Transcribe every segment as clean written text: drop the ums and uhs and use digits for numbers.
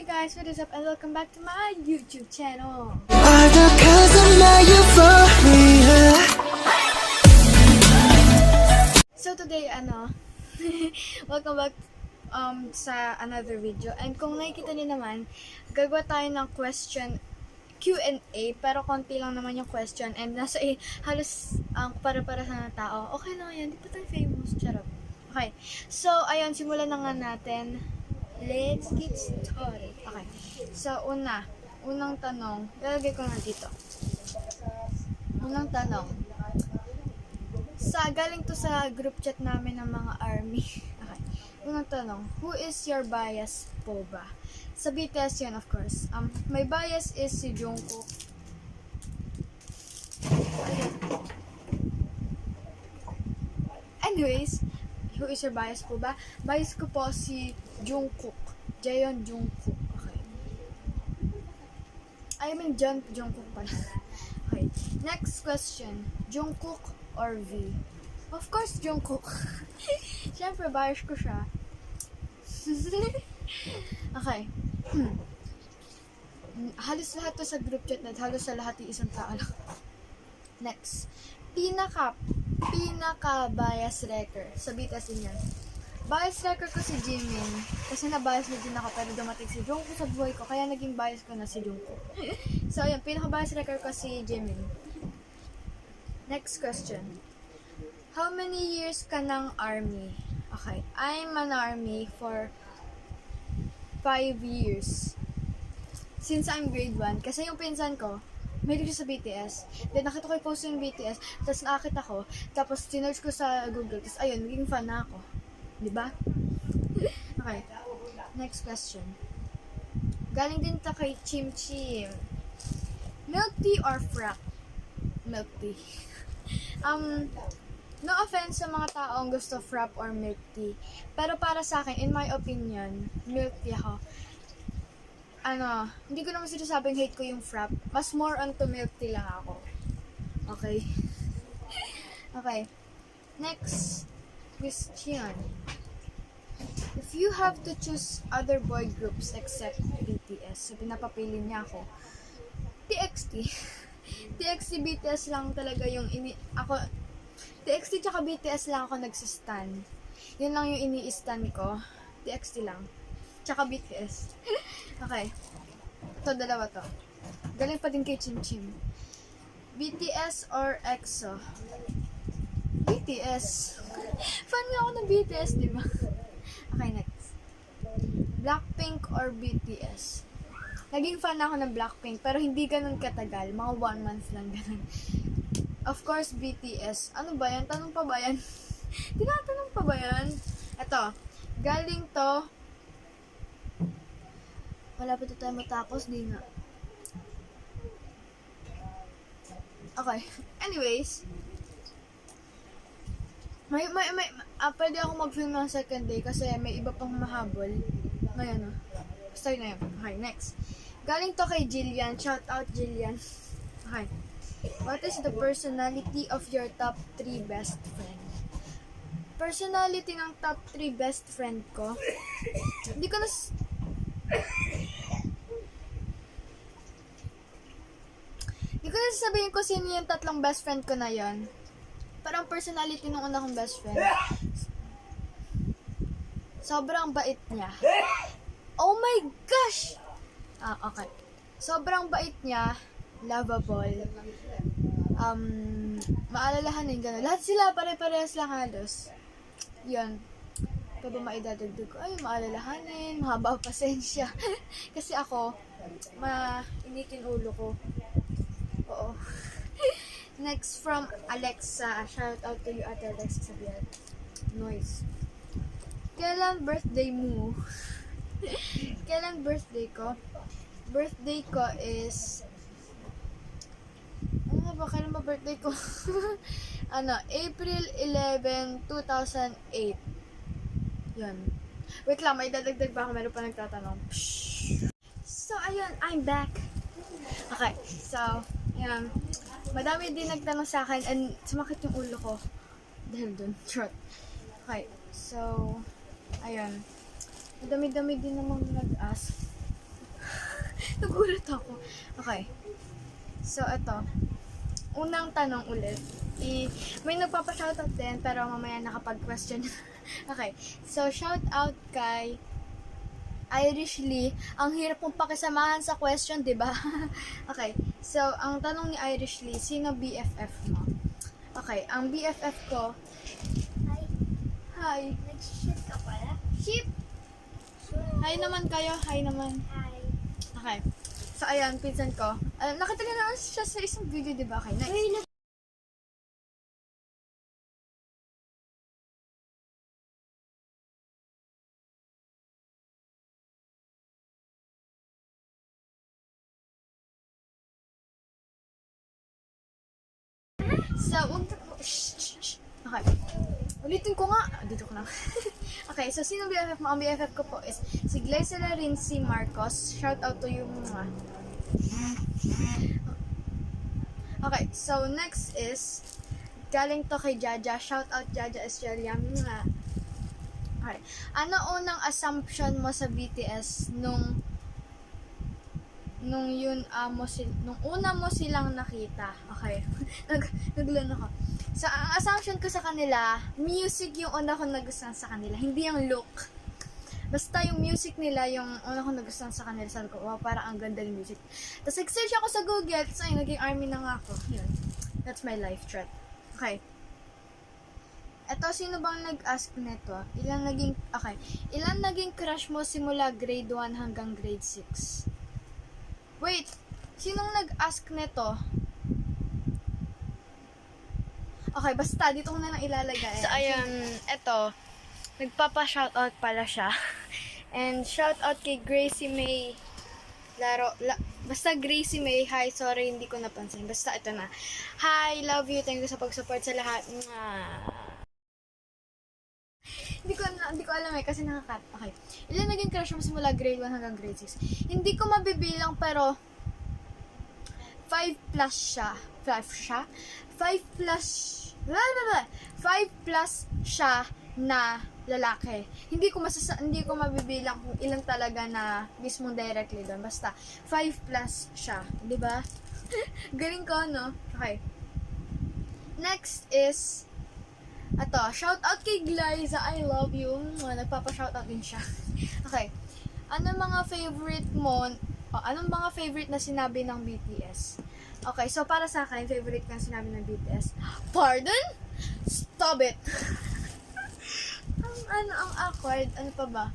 guys, what is up and welcome back to my YouTube channel. So today, welcome back sa another video. And kung nakikita niyo naman, gagawa tayo ng question Q&A, pero konti lang naman yung question and nasa halos para-para sa tao. Okay lang yan, di pa tayo famous, charot. Okay, so ayun, simulan na nga natin. Let's get started. Okay. So, unang tanong. Lalagay ko na dito. Unang tanong. Galing to sa group chat namin ng mga army. Okay. Unang tanong. Who is your bias po ba? Sa BTS yun, of course. My bias is si Jungkook. Anyways, who is your bias po ba? Bias ko po si Jungkook. Jaehyun Jungkook. Okay. I mean, Jungkook pala. Okay. Next question. Jungkook or V? Of course, Jungkook. Siyempre, bias ko siya. Okay. Halos lahat to sa group chat na halos sa lahat yung isang tao lang. Next. Pinaka bias wrecker sa BTS din yan. Bias wrecker ko si Jimin kasi na-bias na din ako pero dumating si Jungkook sa buhay ko kaya naging bias ko na si Jungkook. So ayun, pinaka bias wrecker ko si Jimin. Next question. How many years ka ng army? Okay, I'm an army for 5 years. Since I'm grade 1 kasi yung pinsan ko may siya sa BTS. Then, nakita ko yung post yung BTS. Tapos, nakakita ko. Tapos, sinerge ko sa Google. Tapos, ayun, naging fan na ako. Diba? Okay. Next question. Galing din ta kay Chim Chim. Milk tea or frap? Milk tea. No offense sa mga taong gusto frap or milk tea. Pero para sa akin, in my opinion, milk tea ako. Hindi ko naman sinasabing hate ko yung frap. Mas more onto milk tea lang ako. Okay. Okay. Next question. If you have to choose other boy groups except BTS, so pinapapili niya ako, TXT. TXT, BTS lang talaga yung TXT tsaka BTS lang ako nagsistan. Yun lang yung ini-stan ko. TXT lang. Tsaka BTS. Okay. Ito, dalawa to. Galing pa din kay Chim Chim. BTS or EXO? BTS. Fan nga ako ng BTS, di ba? Okay, next. Blackpink or BTS? Naging fan ako ng Blackpink, pero hindi ganun katagal. Mga 1 month lang ganun. Of course, BTS. Ano ba yan? Tanong pa ba yan? Tinatanong pa ba yan? Ito. Galing to. Wala pa tayo matapos, di nga. Okay. Anyways. Pwede ako mag-film ng second day kasi may iba pang mahabol. Ngayon, basta yun na yun. Okay, next. Galing to kay Jillian. Shout out, Jillian. Okay. What is the personality of your top 3 best friend? Personality ng top 3 best friend ko? Hindi ko na... Hindi ko na sasabihin ko sino yung tatlong best friend ko na yon. Parang personality ng una kong best friend. Sobrang bait niya. Oh my gosh! Okay. Sobrang bait niya. Lovable. Maalalahanin, gano'n. Lahat sila pare-parehas lang halos. Yun. Pa ba maidadagdag ko? Ay, maalalahanin, mahaba pasensya. Kasi ako, initin ulo ko. Oo. Next from Alexa. Shout out to you, Ate Alexa Sabihan. Noise. Kailan birthday mo? Kailan birthday ko? Birthday ko is... Kailan ba birthday ko? April 11, 2008. Yun. Wait lang, may dadagdag ba ako? Meron pa nagtatanong. So, ayun, I'm back. Okay, so, yan. Madami din nagtanong sa akin and sumakit yung ulo ko. Dahil dun, short. Okay, so, ayun. Madami-dami din namang nag-ask. Okay. So, ito. Unang tanong ulit. May nagpapa-shoutout din, pero mamaya nakapag-question. Okay. So, shoutout kay Irish Lee. Ang hirap mong pakisamahan sa question, di ba? Okay. So, ang tanong ni Irish Lee, sino BFF mo? Okay. Ang BFF ko, Hi. hi. Nag-shit ka pala? Sheep. Hi naman kayo. Hi naman. Hi. Okay. So, ayan, pinsan ko. Nakita niyo naman siya sa isang video, di ba? Okay, next. Uy, So, okay. Ulitin ko nga. Dito ko lang. Okay, so sino BFF mo? Ang BFF ko po is si Glycera Rincy Marcos. Shout out to you mga. Okay, so next is galing to kay Jaja. Shout out Jaja Estrella mga. Okay. Ano unang assumption mo sa BTS nung nung una mo silang nakita? Okay. Naglan ako. So, ang assumption ko sa kanila, music yung una ko nagustuhan sa kanila, hindi yung look. Basta yung music nila, yung una ko nagustuhan sa kanila, sabi ko, wow, parang ang ganda ng music. Tapos, nag-search ako sa Google, tapos ay, naging ARMY na nga ako. Yun. That's my life threat. Okay. Eto, sino bang nag-ask nito? Ilan naging crush mo simula grade 1 hanggang grade 6? Wait, sinong nag-ask nito? Okay, basta, dito ko na lang ilalagay. So, ayan, eto, nagpapa-shoutout pala siya. And shoutout kay Gracie May basta Gracie May, hi, sorry, hindi ko napansin. Basta, ito na. Hi, love you, thank you sa pag-support sa lahat. Hindi ko alam kasi nakakat. Okay. Ilan naging crush mo simula grade 1 hanggang grade 6? Hindi ko mabibilang, pero 5 plus siya. 5 plus siya na lalaki. Hindi ko mabibilang kung ilan talaga na mismong directly doon. Basta 5 plus siya, 'di ba? Galing ko, no? Okay. Next is shout out kay Glyza, I love you. Nagpapa-shoutout din siya. Okay. Anong mga favorite mo? Anong mga favorite na sinabi ng BTS? Okay, so para sa akin, favorite ko yung sinabi ng BTS. Pardon? Stop it! ang awkward. Ano pa ba?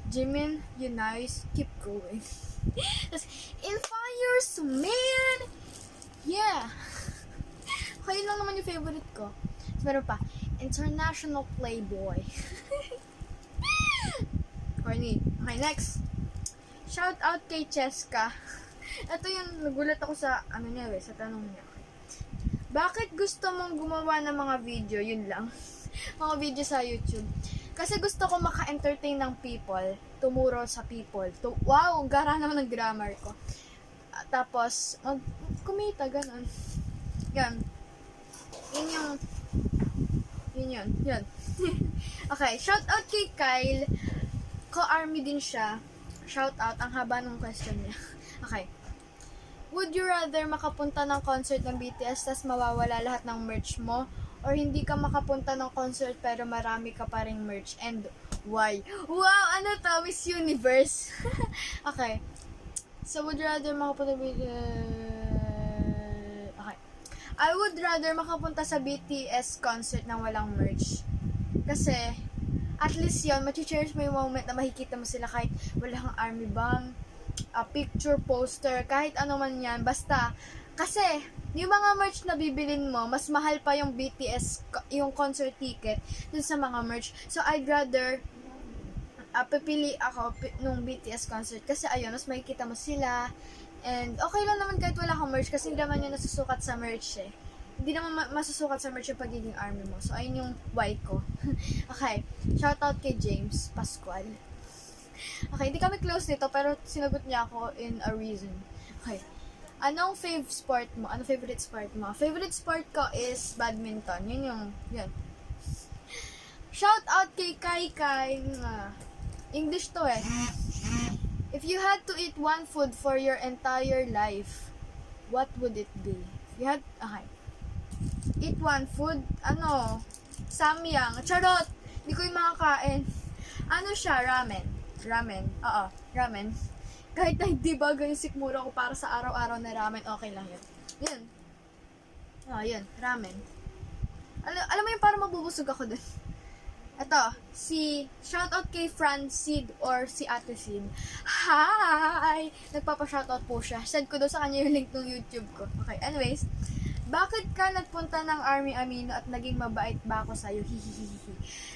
Jimin, you nice. Keep going. Tapos, in fires, man! Yeah! Okay lang naman yung favorite ko. So, meron pa. International Playboy. Corny. Okay, next. Shout out kay Cheska. Ito yung nagulat ako sa sa tanong niya. Bakit gusto mong gumawa ng mga video? Yun lang. Mga video sa YouTube. Kasi gusto ko maka-entertain ng people. Tumuro sa people. Wow, ang gara naman ng grammar ko. Tapos, kumita, ganun. Yan. Yun. Okay, shout out kay Kyle. Ko-army din siya. Shout out, ang haba ng question niya. Okay. Would you rather makapunta ng concert ng BTS tas mawawala lahat ng merch mo? Or hindi ka makapunta ng concert pero marami ka pa ring merch? And why? Wow! Ano to? Miss Universe! Okay. So, would you rather makapunta okay. I would rather makapunta sa BTS concert nang walang merch. Kasi, at least yun, machi-cherish mo yung moment na makikita mo sila kahit wala kang army bang, picture, poster, kahit ano man yan. Basta, kasi, yung mga merch na bibilin mo, mas mahal pa yung BTS, yung concert ticket, dun sa mga merch. So, I'd rather, pipili ako nung BTS concert. Kasi, ayun, mas makikita mo sila. And, okay lang naman kahit wala kang merch, kasi hindi naman yun nasusukat sa merch eh. Hindi naman masusukat sa merch yung pagiging army mo. So, ayun yung why ko. Okay. Shoutout kay James Pascual. Okay, hindi kami close nito, pero sinagot niya ako in a reason. Okay. Anong sport mo? Anong favorite sport mo? Favorite sport ko is badminton. Yun. Shout out kay Kai. English to eh. If you had to eat one food for your entire life, what would it be? If you had, okay. Eat one food, samyang. Charot! Hindi ko yung makakain. Ano siya? Ramen. Ramen. Oo, ramen. Kahit na hindi bagay yung sikmura ko para sa araw-araw na ramen, okay lang yun. Yun. Yun. Ramen. Alam mo yung parang mabubusog ako dun. Ito, shoutout kay Francid or si Ate Sid. Hi! Nagpapa-shoutout po siya. Send ko daw sa kanya yung link ng YouTube ko. Okay, anyways. Bakit ka nagpunta ng Army Amino at naging mabait ba ako sa'yo? Hihihihi.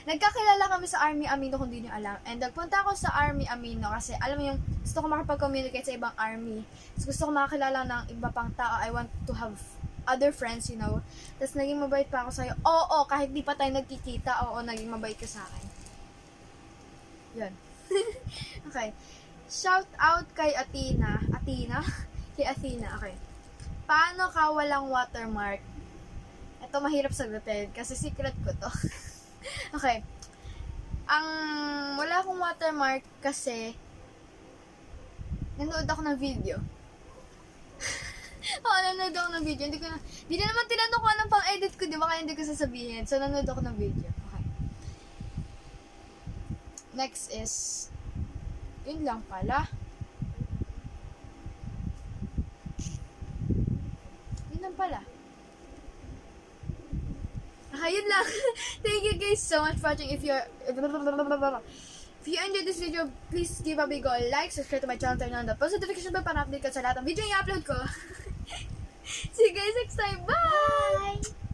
Nagkakilala kami sa Army Amino kung di nyo alam. And nagpunta ako sa Army Amino kasi alam mo yung gusto ko makapag-communicate sa ibang army. Gusto ko makakilala ng iba pang tao. I want to have other friends, you know. Tapos naging mabait pa ako sa'yo. Oo, kahit di pa tayo nagkikita, oo, naging mabait ka sa akin. Yun. Okay. Shout out kay Athena. Athena? Kay Athena, okay. Paano ka walang watermark? Ito mahirap sagutin kasi secret ko to. Okay. Wala akong watermark kasi nanood ako ng video. Nanood ako ng video. Hindi na naman tinanong ko anong pang-edit ko, di ba? Kaya hindi ko sasabihin. So, nanood ako ng video. Okay. Next is, yun lang pala. Yun lang pala. Yun lang. Thank you guys so much for watching. If you enjoyed this video, please give a big ol' like, subscribe to my channel, turn on the post notification bell para update ka sa lahat ng video yung i-upload ko. See you guys next time. Bye!